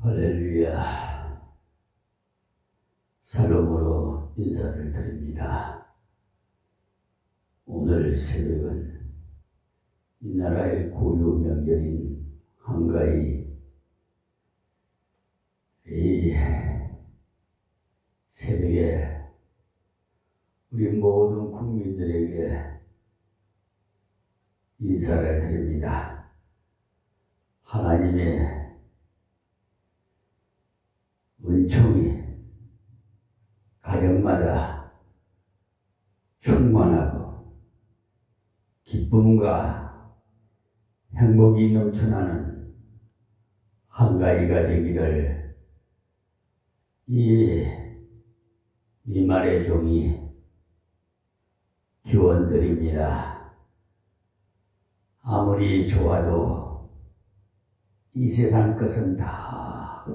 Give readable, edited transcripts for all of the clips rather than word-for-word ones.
할렐루야. 샬롬으로 인사를 드립니다. 오늘 새벽은 이 나라의 고유 명절인 한가위 이 새벽에 우리 모든 국민들에게 인사를 드립니다. 하나님의 은총이 가정마다 충만하고 기쁨과 행복이 넘쳐나는 한가위가 되기를 이 미말의 종이 기원드립니다. 아무리 좋아도 이 세상 것은 다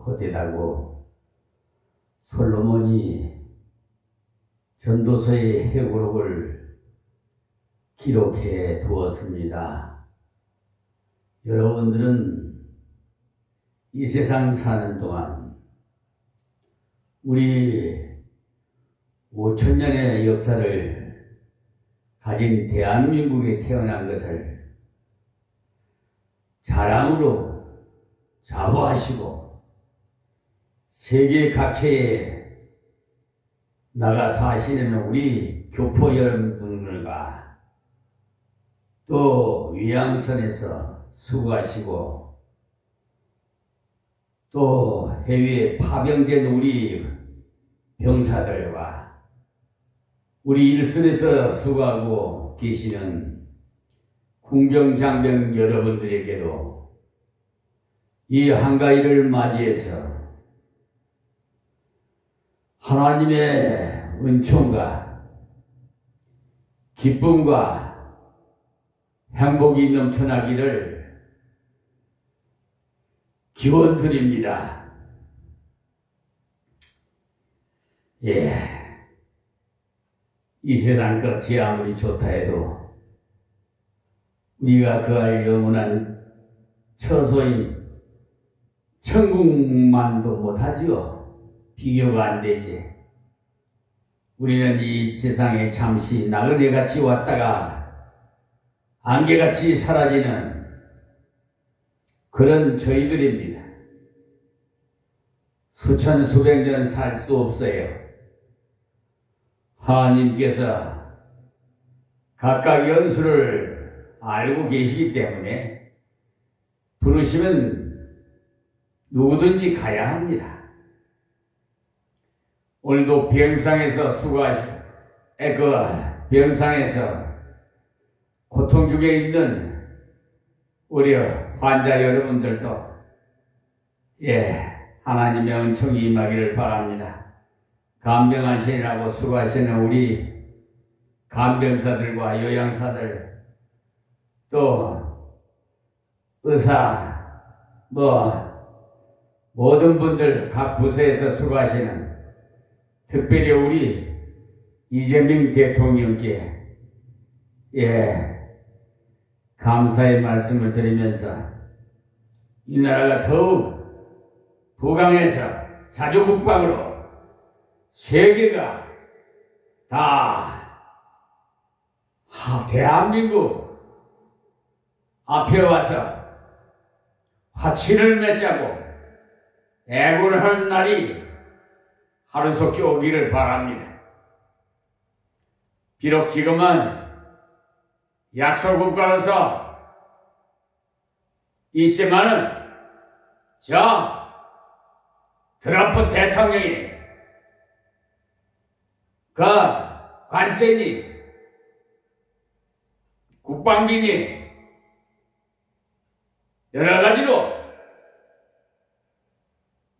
헛되다고 솔로몬이 전도서의 회고록을 기록해 두었습니다. 여러분들은 이 세상 사는 동안 우리 5천년의 역사를 가진 대한민국에 태어난 것을 자랑으로 자부하시고 세계 각처에 나가 사시는 우리 교포 여러분들과 또 위양선에서 수고하시고 또 해외에 파병된 우리 병사들과 우리 일선에서 수고하고 계시는 군경장병 여러분들에게도 이 한가위를 맞이해서 하나님의 은총과 기쁨과 행복이 넘쳐나기를 기원드립니다. 이 세상 끝이 아무리 좋다 해도 우리가 그할 영원한 처소인 천국만도 못하지요. 비교가 안 되지. 우리는 이 세상에 잠시 나그네같이 왔다가 안개같이 사라지는 그런 저희들입니다. 수천 수백 년 살 수 없어요. 하나님께서 각각 연수를 알고 계시기 때문에 부르시면 누구든지 가야 합니다. 오늘도 병상에서 수고하시고 그 병상에서 고통 중에 있는 우리 환자 여러분들도 하나님의 은총이 임하기를 바랍니다. 간병하시느라고 수고하시는 우리 간병사들과 요양사들 또 의사 모든 분들 각 부서에서 수고하시는 특별히 우리 이재명 대통령께 감사의 말씀을 드리면서 이 나라가 더욱 부강해서 자주국방으로 세계가 다 대한민국 앞에 와서 화친을 맺자고 애군을 하는 날이 하루속히 오기를 바랍니다. 비록 지금은 약소국가로서 있지만은 트럼프 대통령이 그 관세니 국방비니 여러 가지로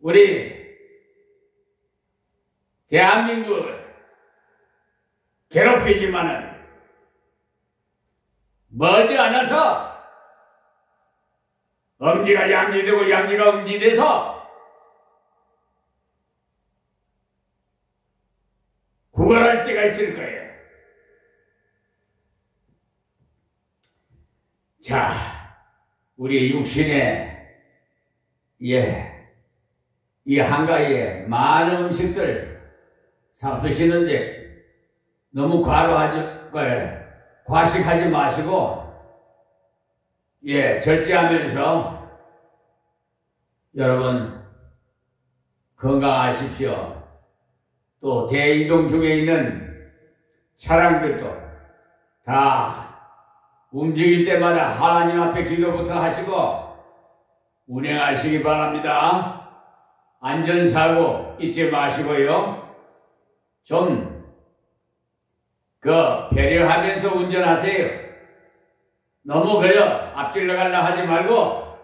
우리 대한민국을 괴롭히지만은 머지않아서 엄지가 양지되고 양지가 엄지돼서 구걸할 때가 있을 거예요. 자, 우리 육신에 이 한가위에 많은 음식들 잡수시는데 너무 과식하지 마시고, 절제하면서 여러분 건강하십시오. 또 대이동 중에 있는 차량들도 다 움직일 때마다 하나님 앞에 기도부터 하시고 운행하시기 바랍니다. 안전사고 잊지 마시고요. 좀 배려하면서 운전하세요. 너무 앞질러 가려 하지 말고,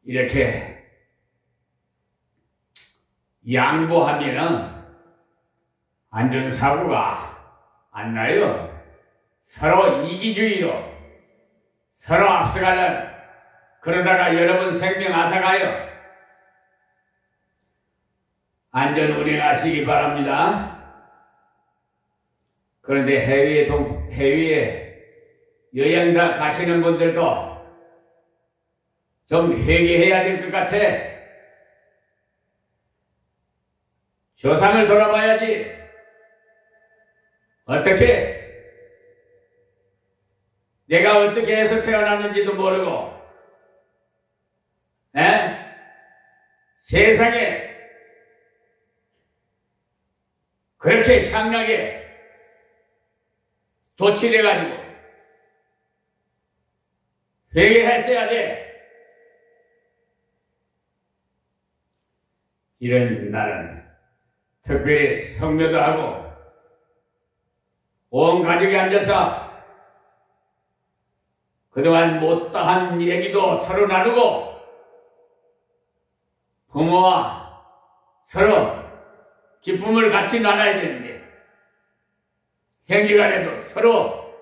이렇게 양보하면은 안전사고가 안 나요. 서로 이기주의로 서로 앞서가는, 그러다가 여러분 생명 앗아가요. 안전 운행하시기 바랍니다. 그런데 해외에 여행 다 가시는 분들도 좀 회개해야 될 것 같아. 조상을 돌아봐야지. 내가 어떻게 해서 태어났는지도 모르고, 세상에 그렇게 향락에 도취돼가지고 회개했어야 돼. 이런 날은 특별히 성묘도 하고 온 가족이 앉아서 그동안 못다한 얘기도 서로 나누고 부모와 서로 기쁨을 같이 나눠야 되는데, 형제간에도 서로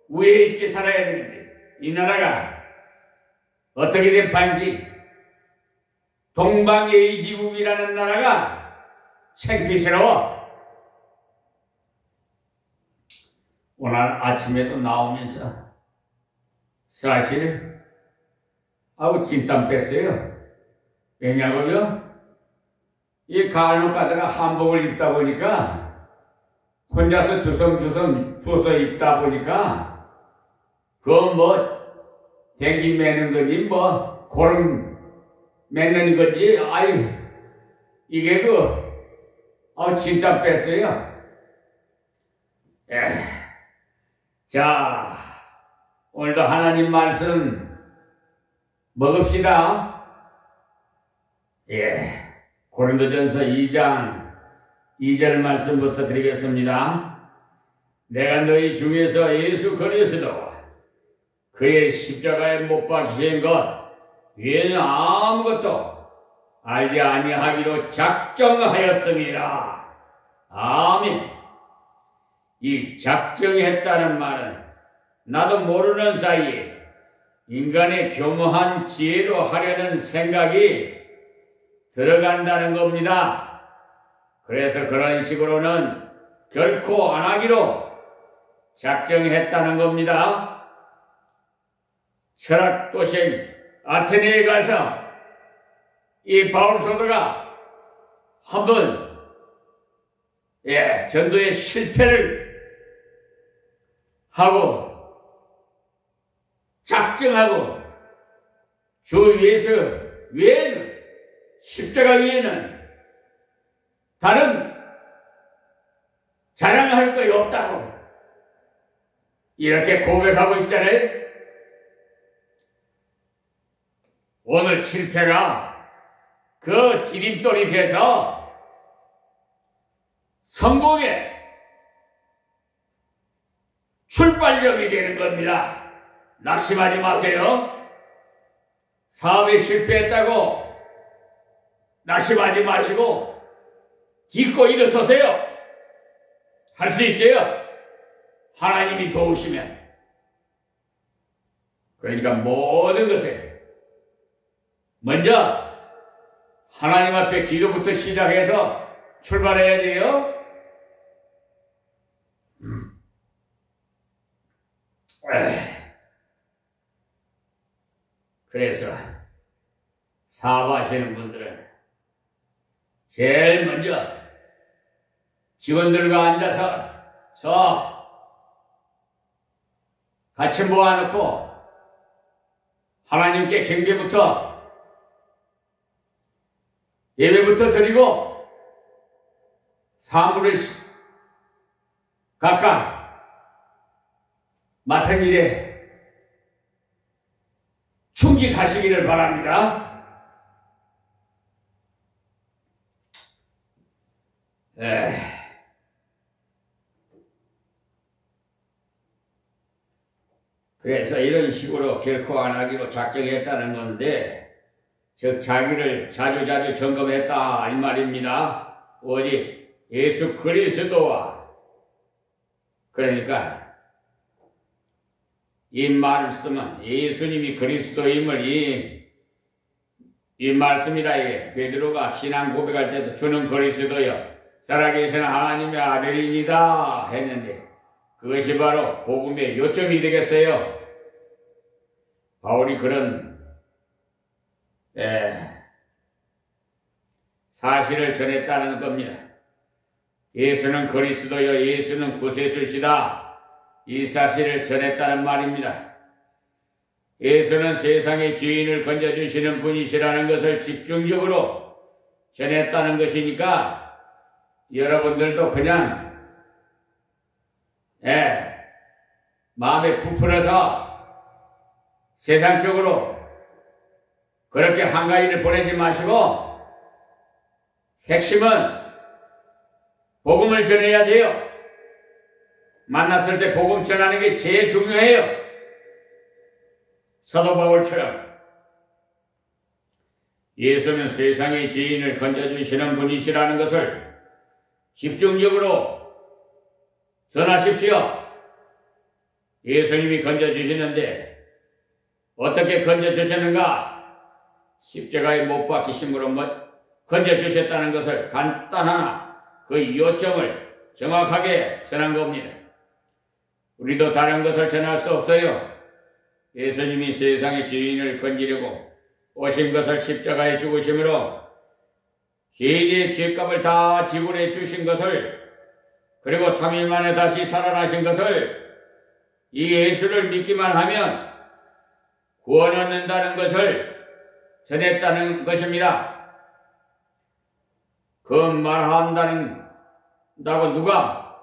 우애 있게 살아야 되는데, 이 나라가 어떻게 된 판지, 동방예의지국이라는 나라가 창피스러워. 오늘 아침에도 나오면서 사실 진땀 뺐어요. 왜냐고요? 이 가을로 가다가 한복을 입다 보니까, 혼자서 주섬주섬 주워서 입다 보니까, 댕기 매는 건지, 고름 매는 건지, 이게 진땀 뺐어요. 자, 오늘도 하나님 말씀 먹읍시다. 고린도전서 2장 2절 말씀부터 드리겠습니다. 내가 너희 중에서 예수 그리스도 그의 십자가에 못 박히신 것 외에는 아무것도 알지 아니하기로 작정하였음이라. 아멘. 이 작정했다는 말은 나도 모르는 사이에 인간의 교묘한 지혜로 하려는 생각이 들어간다는 겁니다. 그래서 그런 식으로는 결코 안 하기로 작정했다는 겁니다. 철학 도시 아테네에 가서 이 바울 사도가 한번 전도의 실패를 하고 작정하고 주 예수 외에는, 십자가 위에는 다른 자랑할 것이 없다고 이렇게 고백하고 있잖아요. 오늘 실패가 그 디딤돌이 돼서 성공의 출발점이 되는 겁니다. 낙심하지 마세요. 사업에 실패했다고 낙심하지 마시고 딛고 일어서세요. 할 수 있어요. 하나님이 도우시면. 그러니까 모든 것에 먼저 하나님 앞에 기도부터 시작해서 출발해야 돼요. 그래서 사업하시는 분들은 제일 먼저 직원들과 앉아서 같이 모아놓고 하나님께 경배부터 예배부터 드리고 사물을 각각 맡은 일에 충직하시기를 바랍니다. 그래서 이런 식으로 결코 안 하기로 작정했다는 건데, 즉 자기를 자주자주 점검했다 이 말입니다. 오직 예수 그리스도와, 그러니까 이 말씀은 예수님이 그리스도임을 이 말씀이라 이게 베드로가 신앙 고백할 때도 주는 그리스도여 살아계신 하나님의 아들이니다 했는데, 그것이 바로 복음의 요점이 되겠어요. 바울이 그런 사실을 전했다는 겁니다. 예수는 그리스도여, 예수는 구세주시다, 이 사실을 전했다는 말입니다. 예수는 세상의 죄인을 건져주시는 분이시라는 것을 집중적으로 전했다는 것이니까 여러분들도 그냥 마음에 부풀어서 세상적으로 그렇게 한가위를 보내지 마시고 핵심은 복음을 전해야 돼요. 만났을 때 복음 전하는 게 제일 중요해요. 사도 바울처럼 예수는 세상의 죄인을 건져주시는 분이시라는 것을 집중적으로 전하십시오. 예수님이 건져주시는데 어떻게 건져주셨는가? 십자가에 못 박히심으로 건져주셨다는 것을 간단하나 그 요점을 정확하게 전한 겁니다. 우리도 다른 것을 전할 수 없어요. 예수님이 세상의 죄인을 건지려고 오신 것을 십자가에 죽으심으로 죄인의 죄값을 다 지불해 주신 것을, 그리고 3일 만에 다시 살아나신 것을, 이 예수를 믿기만 하면 구원 얻는다는 것을 전했다는 것입니다. 그 말한다고 누가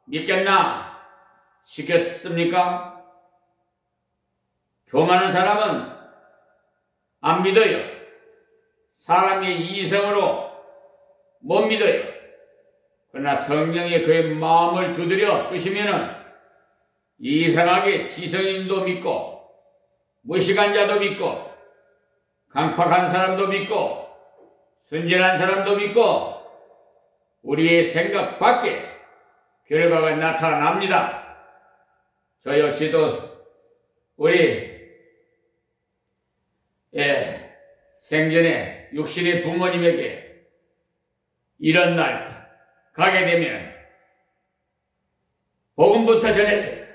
믿겠나 시켰습니까? 교만한 사람은 안 믿어요. 사람의 이성으로 못 믿어요. 그러나 성령이 그의 마음을 두드려 주시면은 이상하게 지성인도 믿고 무식한 자도 믿고 강팍한 사람도 믿고 순진한 사람도 믿고 우리의 생각 밖에 결과가 나타납니다. 저 역시도 우리 생전에 육신의 부모님에게 이런 날 가게 되면 복음부터 전했어요.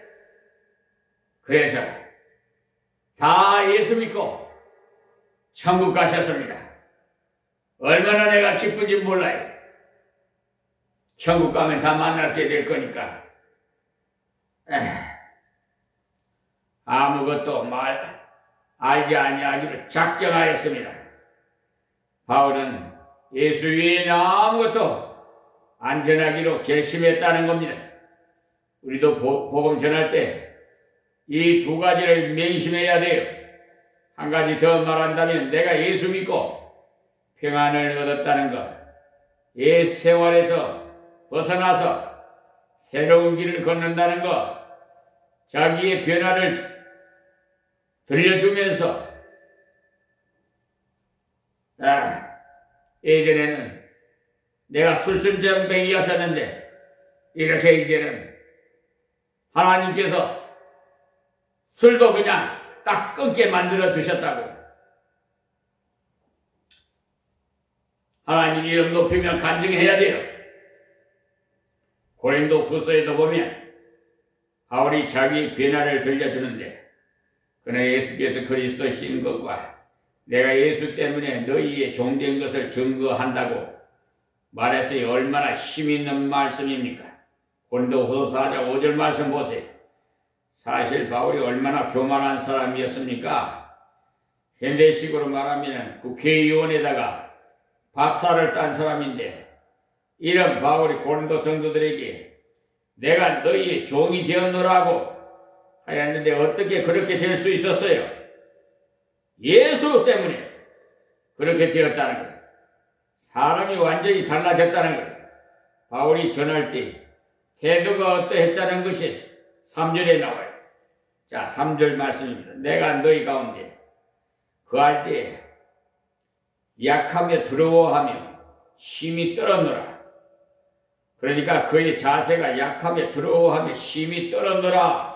그래서 다 예수 믿고 천국 가셨습니다. 얼마나 내가 기쁜지 몰라요. 천국 가면 다 만나게 될 거니까. 아무것도 알지 아니하기로 작정하였습니다. 바울은 예수 외에는 아무것도 안 전하기로 결심했다는 겁니다. 우리도 복음 전할 때 이 두 가지를 명심해야 돼요. 한 가지 더 말한다면 내가 예수 믿고 평안을 얻었다는 것, 옛 생활에서 벗어나서 새로운 길을 걷는다는 것, 자기의 변화를 들려주면서 예전에는 내가 술순정뱅이였었는데 이렇게 이제는 하나님께서 술도 그냥 딱 끊게 만들어 주셨다고. 하나님 이름 높이면 간증해야 돼요. 고린도 후서에도 보면 바울이 자기 변화를 들려주는데 그러나 예수께서 그리스도신 것과 내가 예수 때문에 너희의 종된 것을 증거한다고 말했으니 얼마나 힘있는 말씀입니까? 고린도후서 4장 5절 말씀 보세요. 사실 바울이 얼마나 교만한 사람이었습니까? 현대식으로 말하면 국회의원에다가 박사를 딴 사람인데, 이런 바울이 고린도 성도들에게 내가 너희의 종이 되었노라고 하였는데 어떻게 그렇게 될 수 있었어요? 예수 때문에 그렇게 되었다는 거예요. 사람이 완전히 달라졌다는 거예요. 바울이 전할 때 태도가 어떠했다는 것이 3절에 나와요. 자, 3절 말씀입니다. 내가 너희 가운데 그할 때 약하며 두려워하며 힘이 떨었노라. 그러니까 그의 자세가 약하며 두려워하며 힘이 떨었노라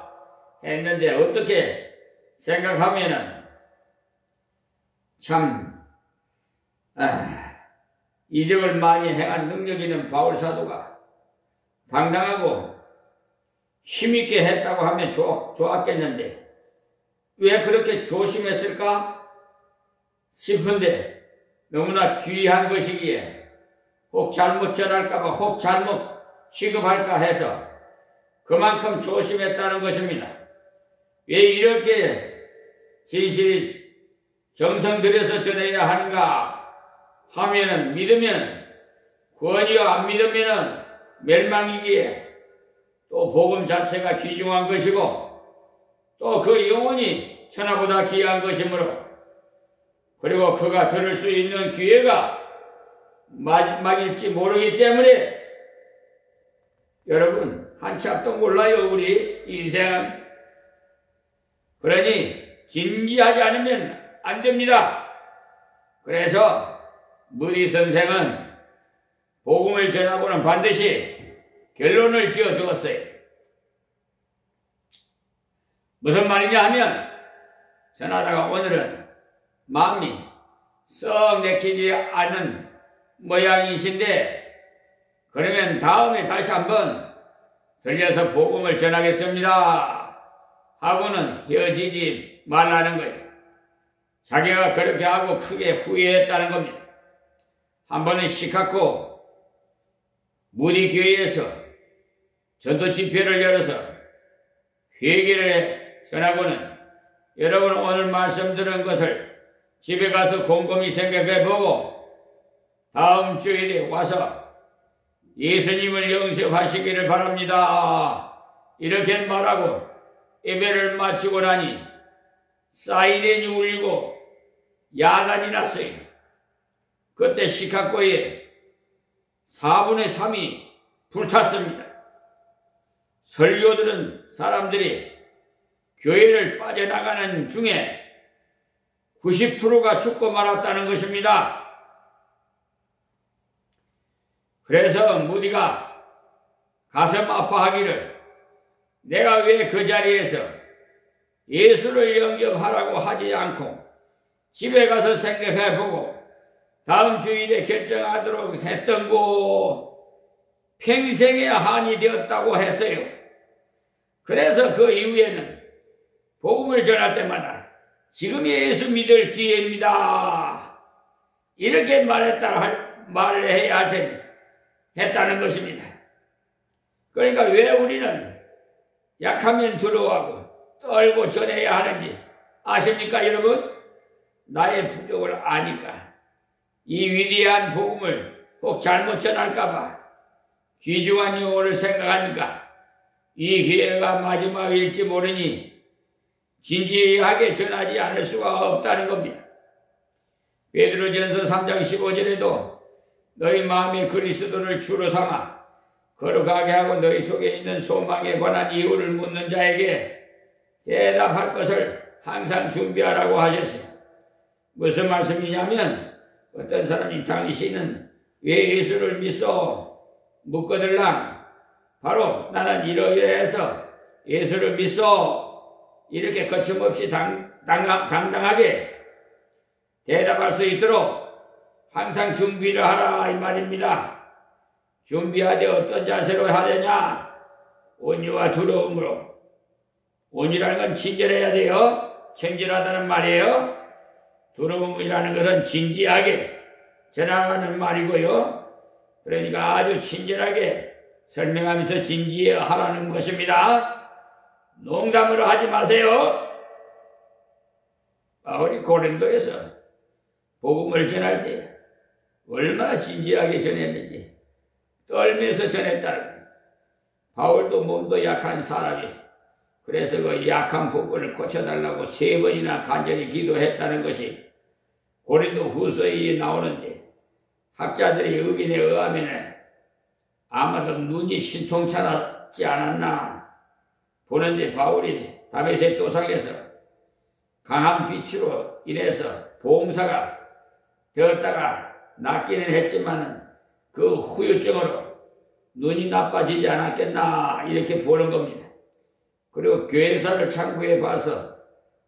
했는데, 어떻게 생각하면은 참 이적을 많이 행한 능력 있는 바울 사도가 당당하고 힘있게 했다고 하면 좋았겠는데 왜 그렇게 조심했을까 싶은데, 너무나 귀한 것이기에 혹 잘못 전할까봐, 혹 잘못 취급할까 해서 그만큼 조심했다는 것입니다. 왜 이렇게 진실이 정성 들여서 전해야 하는가 하면은, 믿으면 구원이요, 안 믿으면은 멸망이기에 또 복음 자체가 귀중한 것이고 또 그 영혼이 천하보다 귀한 것이므로, 그리고 그가 들을 수 있는 기회가 마지막일지 모르기 때문에 여러분 한치 앞도 몰라요, 우리 인생은. 그러니 진지하지 않으면 안 됩니다. 그래서 무리 선생은 복음을 전하고는 반드시 결론을 지어 주었어요. 무슨 말이냐 하면, 전하다가 오늘은 마음이 썩 내키지 않는 모양이신데, 그러면 다음에 다시 한번 들려서 복음을 전하겠습니다 하고는 헤어지지 말라는 거예요. 자기가 그렇게 하고 크게 후회했다는 겁니다. 한 번은 시카고 무디 교회에서 전도 집회를 열어서 회개를 전하고는, 여러분 오늘 말씀 들은 것을 집에 가서 곰곰이 생각해 보고 다음 주일에 와서 예수님을 영접하시기를 바랍니다 이렇게 말하고 예배를 마치고 나니 사이렌이 울리고 야단이 났어요. 그때 시카고에 4분의 3이 불탔습니다. 설교들은 사람들이 교회를 빠져나가는 중에 90%가 죽고 말았다는 것입니다. 그래서 무디가 가슴 아파하기를, 내가 왜 그 자리에서 예수를 영접하라고 하지 않고 집에 가서 생각해보고 다음 주일에 결정하도록 했던고, 평생의 한이 되었다고 했어요. 그래서 그 이후에는 복음을 전할 때마다 지금이 예수 믿을 기회입니다 이렇게 말을 해야 할 텐데 했다는 것입니다. 그러니까 왜 우리는 약하면 두려워하고 떨고 전해야 하는지 아십니까 여러분? 나의 부족을 아니까, 이 위대한 복음을 혹 잘못 전할까봐 귀중한 영혼을 생각하니까 이 기회가 마지막일지 모르니 진지하게 전하지 않을 수가 없다는 겁니다. 베드로전서 3장 15절에도 너희 마음에 그리스도를 주로 삼아 거룩하게 하고 너희 속에 있는 소망에 관한 이유를 묻는 자에게 대답할 것을 항상 준비하라고 하셨어요. 무슨 말씀이냐면, 어떤 사람이 당신은 왜 예수를 믿소? 묻거들랑 바로 나는 이러이러해서 예수를 믿소 이렇게 거침없이 당당하게 대답할 수 있도록 항상 준비를 하라 이 말입니다. 준비하되 어떤 자세로 하려냐? 온유와 두려움으로. 온유라는 건 친절해야 돼요. 챙기라다는 말이에요. 두루뭉이라는 것은 진지하게 전하라는 말이고요. 그러니까 아주 친절하게 설명하면서 진지하라는 것입니다. 농담으로 하지 마세요. 바울이 고린도에서 복음을 전할 때 얼마나 진지하게 전했는지 떨면서 전했다는 거예요. 바울도 몸도 약한 사람이었어요. 그래서 그 약한 부분을 고쳐달라고 3번이나 간절히 기도했다는 것이 고린도 후서에 나오는데, 학자들의 의견에 의하면 아마도 눈이 신통찮았지 않았나 보는데, 바울이 다메섹 도상에서 강한 빛으로 인해서 봉사가 되었다가 낫기는 했지만 그 후유증으로 눈이 나빠지지 않았겠나 이렇게 보는 겁니다. 그리고 교회사를 참고해 봐서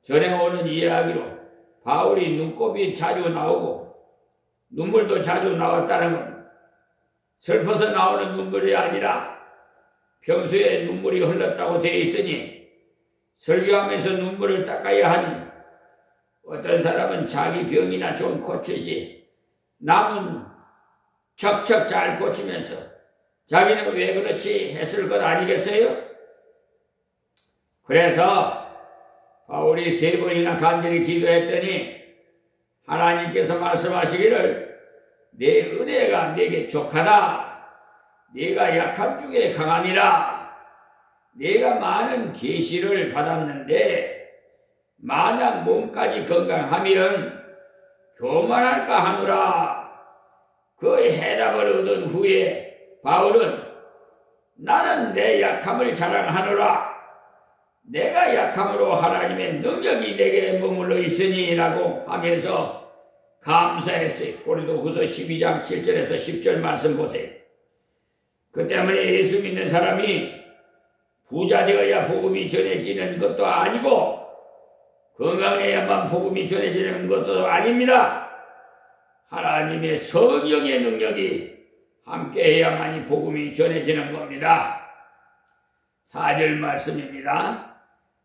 전해오는 이야기로 바울이 눈곱이 자주 나오고 눈물도 자주 나왔다는 건 슬퍼서 나오는 눈물이 아니라 평소에 눈물이 흘렀다고 되어 있으니 설교하면서 눈물을 닦아야 하니, 어떤 사람은 자기 병이나 좀 고치지 남은 척척 잘 고치면서 자기는 왜 그렇지 했을 것 아니겠어요? 그래서 바울이 3번이나 간절히 기도했더니 하나님께서 말씀하시기를 내 은혜가 내게 족하다. 내가 약함 중에 강하니라. 내가 많은 계시를 받았는데 만약 몸까지 건강하면 교만할까 하노라. 그 해답을 얻은 후에 바울은 나는 내 약함을 자랑하노라. 내가 약함으로 하나님의 능력이 내게 머물러 있으니 라고 하면서 감사했어요. 고린도 후서 12장 7절에서 10절 말씀 보세요. 그 때문에 예수 믿는 사람이 부자 되어야 복음이 전해지는 것도 아니고 건강해야만 복음이 전해지는 것도 아닙니다. 하나님의 성령의 능력이 함께해야만이 복음이 전해지는 겁니다. 4절 말씀입니다.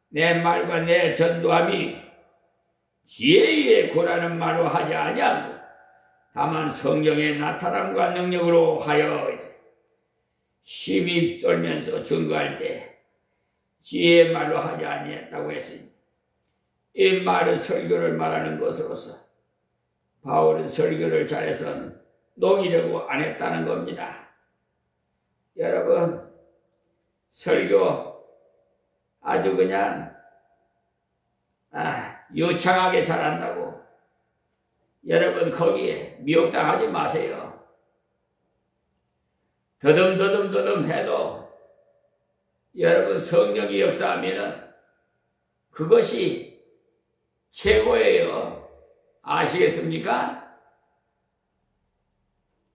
내 말과 내 전도함이 지혜에 고라는 말로 하지 아니하고 다만 성령의 나타남과 능력으로 하여 심히 떨면서 증거할 때 지혜의 말로 하지 아니했다고 했으니, 이 말은 설교를 말하는 것으로서 바울은 설교를 잘해서는 녹이려고 안 했다는 겁니다. 여러분, 설교 아주 그냥 유창하게 잘한다고 여러분 거기에 미혹당하지 마세요. 더듬 해도 여러분 성령이 역사하면은 그것이 최고예요. 아시겠습니까?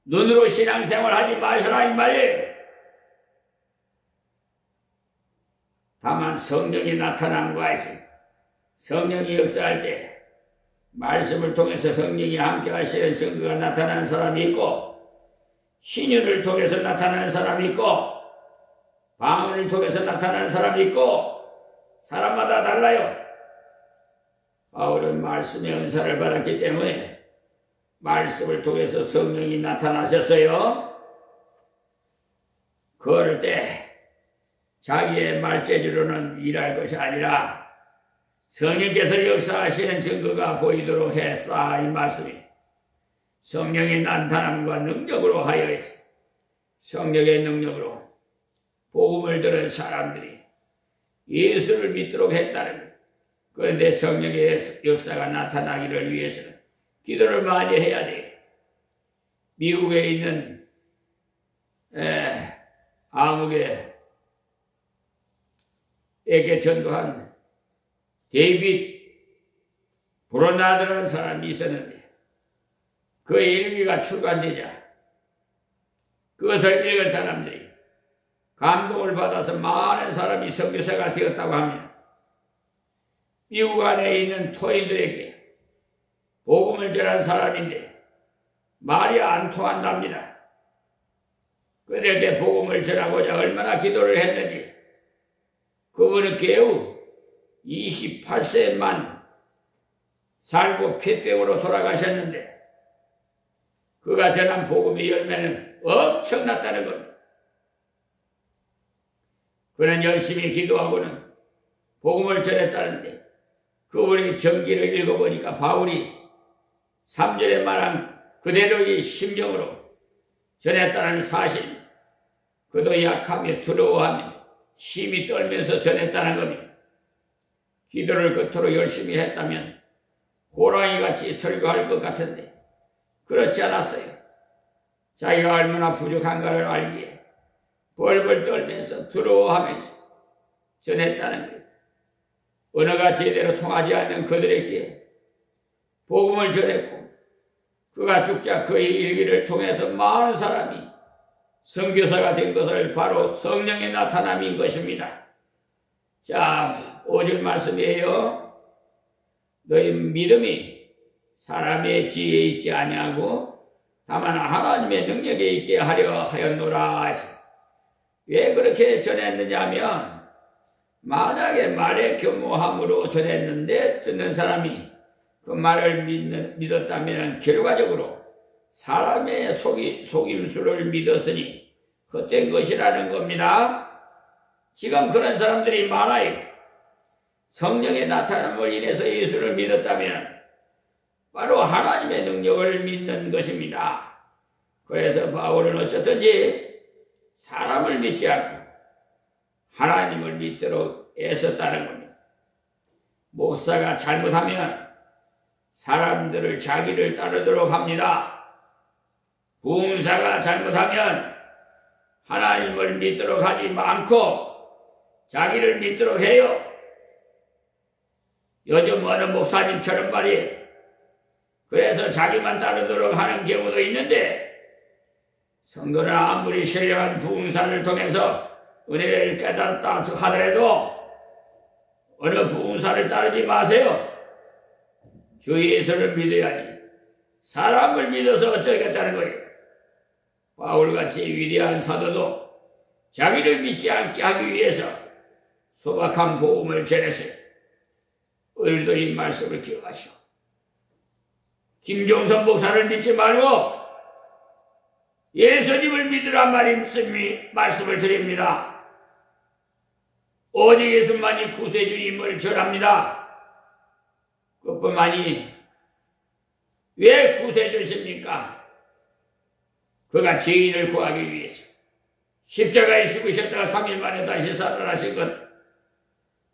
눈으로 신앙생활 하지 마시라 이 말이에요. 다만 성령이 나타남과 성령이 역사할 때 말씀을 통해서 성령이 함께 하시는 증거가 나타나는 사람이 있고, 신유를 통해서 나타나는 사람이 있고, 방언을 통해서 나타나는 사람이 있고, 사람마다 달라요. 바울은 말씀의 은사를 받았기 때문에 말씀을 통해서 성령이 나타나셨어요. 그럴 때 자기의 말재주로는 일할 것이 아니라 성령께서 역사하시는 증거가 보이도록 했다 이 말씀이 성령의 나타남과 능력으로 하여 있어. 성령의 능력으로 복음을 들은 사람들이 예수를 믿도록 했다는 것. 그런데 성령의 역사가 나타나기를 위해서는 기도를 많이 해야 돼. 미국에 있는 아무개에게 전도한 데이빗 브로나드라는 사람이 있었는데 그의 일기가 출간되자 그것을 읽은 사람들이 감동을 받아서 많은 사람이 선교사가 되었다고 합니다. 미국 안에 있는 토인들에게 복음을 전한 사람인데 말이 안 통한답니다. 그들에게 복음을 전하고자 얼마나 기도를 했는지 그분은 겨우 28세만 살고 폐병으로 돌아가셨는데 그가 전한 복음의 열매는 엄청났다는 겁니다. 그는 열심히 기도하고는 복음을 전했다는데 그분의 전기를 읽어보니까 바울이 3절에 말한 그대로의 심정으로 전했다는 사실, 그도 약하며 두려워하며 심히 떨면서 전했다는 겁니다. 기도를 그토록 열심히 했다면 호랑이같이 설교할 것 같은데 그렇지 않았어요. 자기가 얼마나 부족한가를 알기에 벌벌 떨면서 두려워하면서 전했다는 거예요. 언어가 제대로 통하지 않는 그들에게 복음을 전했고 그가 죽자 그의 일기를 통해서 많은 사람이 선교사가 된 것을 바로 성령의 나타남인 것입니다. 자, 5절 말씀이에요. 너희 믿음이 사람의 지혜에 있지 아니하고 다만 하나님의 능력에 있게 하려 하였노라. 왜 그렇게 전했느냐 하면 만약에 말에 교모함으로 전했는데 듣는 사람이 그 말을 믿었다면 결과적으로 사람의 속임수를 믿었으니 헛된 것이라는 겁니다. 지금 그런 사람들이 많아요. 성령의 나타남을 인해서 예수를 믿었다면 바로 하나님의 능력을 믿는 것입니다. 그래서 바울은 어쨌든지 사람을 믿지 않고 하나님을 믿도록 애썼다는 겁니다. 목사가 잘못하면 사람들을 자기를 따르도록 합니다. 부흥사가 잘못하면 하나님을 믿도록 하지 않고 자기를 믿도록 해요. 요즘 어느 목사님처럼 말이에요. 그래서 자기만 따르도록 하는 경우도 있는데 성도는 아무리 신령한 부흥사를 통해서 은혜를 깨달았다 하더라도 어느 부흥사를 따르지 마세요. 주 예수를 믿어야지. 사람을 믿어서 어쩌겠다는 거예요. 바울같이 위대한 사도도 자기를 믿지 않게 하기 위해서 소박한 복음을 전했어요. 우리도 이 말씀을 기억하시오. 김종선 목사를 믿지 말고 예수님을 믿으란 말씀을 드립니다. 오직 예수만이 구세주임을 전합니다. 그뿐만이 왜 구세주십니까? 그가 죄인을 구하기 위해서 십자가에 죽으셨다가 3일 만에 다시 살아나신 것,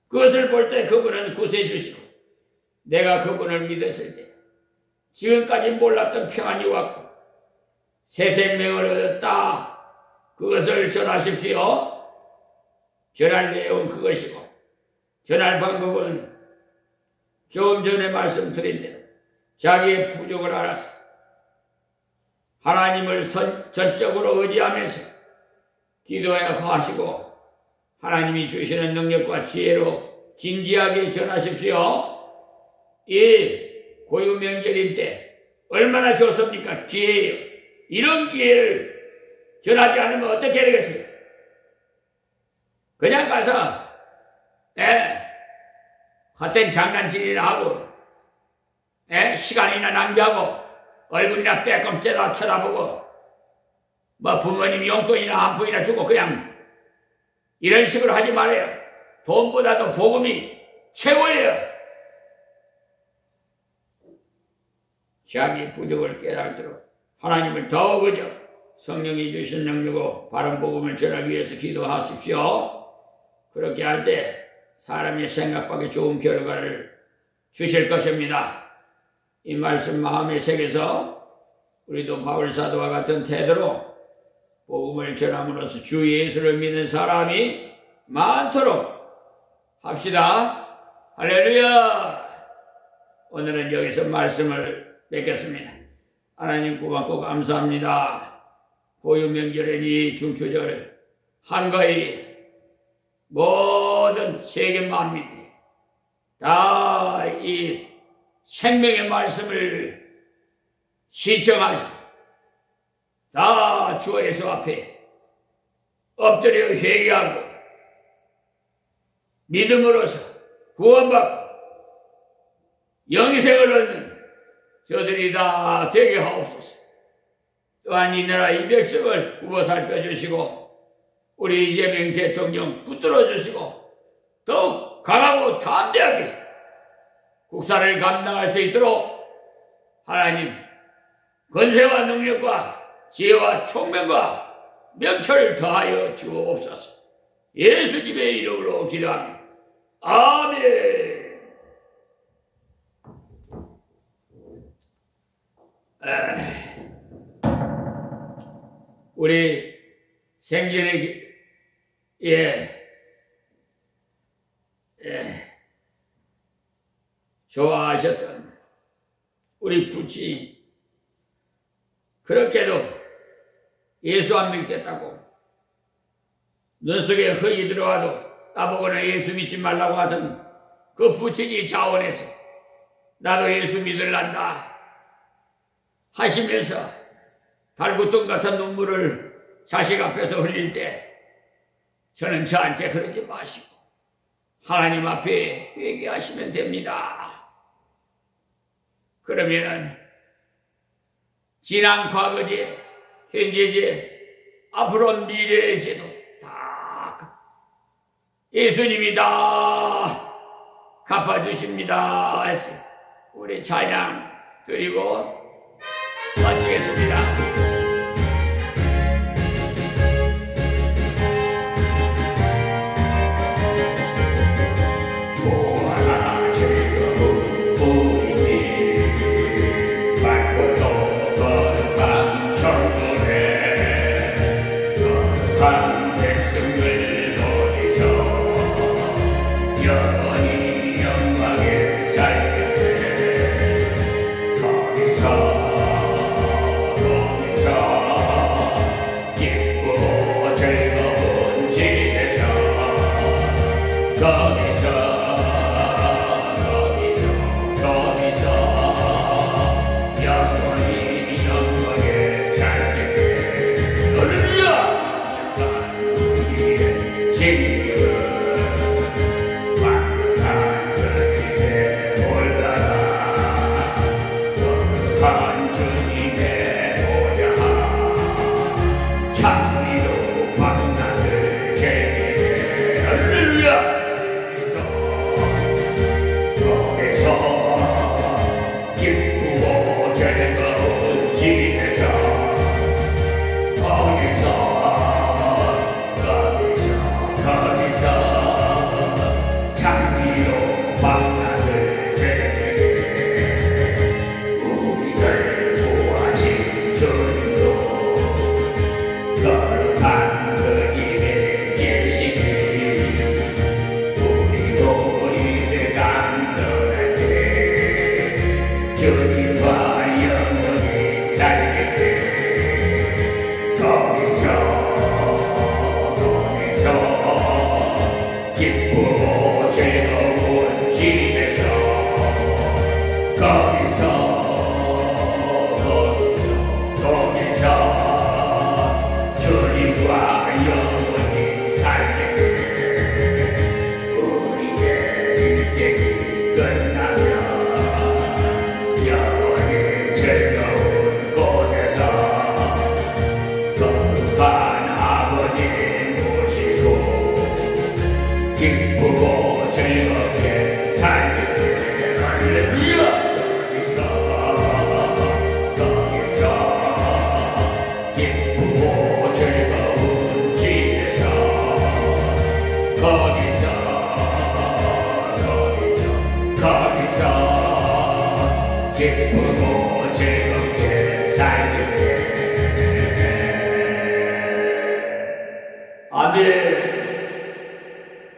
그것을 볼 때 그분은 구세주시고 내가 그분을 믿었을 때 지금까지 몰랐던 평안이 왔고 새 생명을 얻었다. 그것을 전하십시오. 전할 내용은 그것이고 전할 방법은 조금 전에 말씀드린 대로 자기의 부족을 알아서 하나님을 전적으로 의지하면서 기도해야 하시고 하나님이 주시는 능력과 지혜로 진지하게 전하십시오. 이 고유명절인 때 얼마나 좋습니까? 기회예요. 이런 기회를 전하지 않으면 어떻게 되겠어요? 그냥 가서 헛된 장난질이나 하고 시간이나 낭비하고 얼굴이나 빼꼼 떼다 쳐다보고 뭐 부모님 용돈이나 한 푼이나 주고 그냥 이런 식으로 하지 말아요. 돈보다도 복음이 최고예요. 자기 부족을 깨닫도록 하나님을 더욱 의져 성령이 주신 능력으로 바른 복음을 전하기 위해서 기도하십시오. 그렇게 할 때 사람의 생각밖에 좋은 결과를 주실 것입니다. 이 말씀 마음에 새겨서 우리도 바울 사도와 같은 태도로 복음을 전함으로써 주 예수를 믿는 사람이 많도록 합시다. 할렐루야. 오늘은 여기서 말씀을 맺겠습니다. 하나님 고맙고 감사합니다. 고유명절인 이 중추절 한가히 모든 세계 만민이 다 이 생명의 말씀을 시청하시고 다 주 예수 앞에 엎드려 회개하고 믿음으로써 구원받고 영생을 얻는 저들이 다 되게 하옵소서. 또한 이 나라 이 백성을 구워 살펴주시고 우리 이재명 대통령 붙들어 주시고 더욱 강하고 담대하게 국사를 감당할 수 있도록 하나님 권세와 능력과 지혜와 총명과 명철을 더하여 주옵소서. 예수님의 이름으로 기도합니다. 아멘. 우리 생전에 좋아하셨던 우리 부치 그렇게도 예수 안 믿겠다고 눈 속에 흙이 들어와도 나보고는 예수 믿지 말라고 하던 그 부친이 자원해서 나도 예수 믿을란다 하시면서 달구통 같은 눈물을 자식 앞에서 흘릴 때 저는 저한테 그러지 마시고 하나님 앞에 회개하시면 됩니다. 그러면은 지난 과거제, 현재제, 앞으로 미래의 제도 다 예수님이 다 갚아주십니다. 해서 우리 찬양 드리고 마치겠습니다.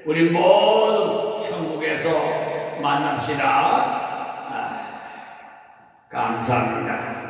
우리 모두 천국에서 만납시다. 감사합니다.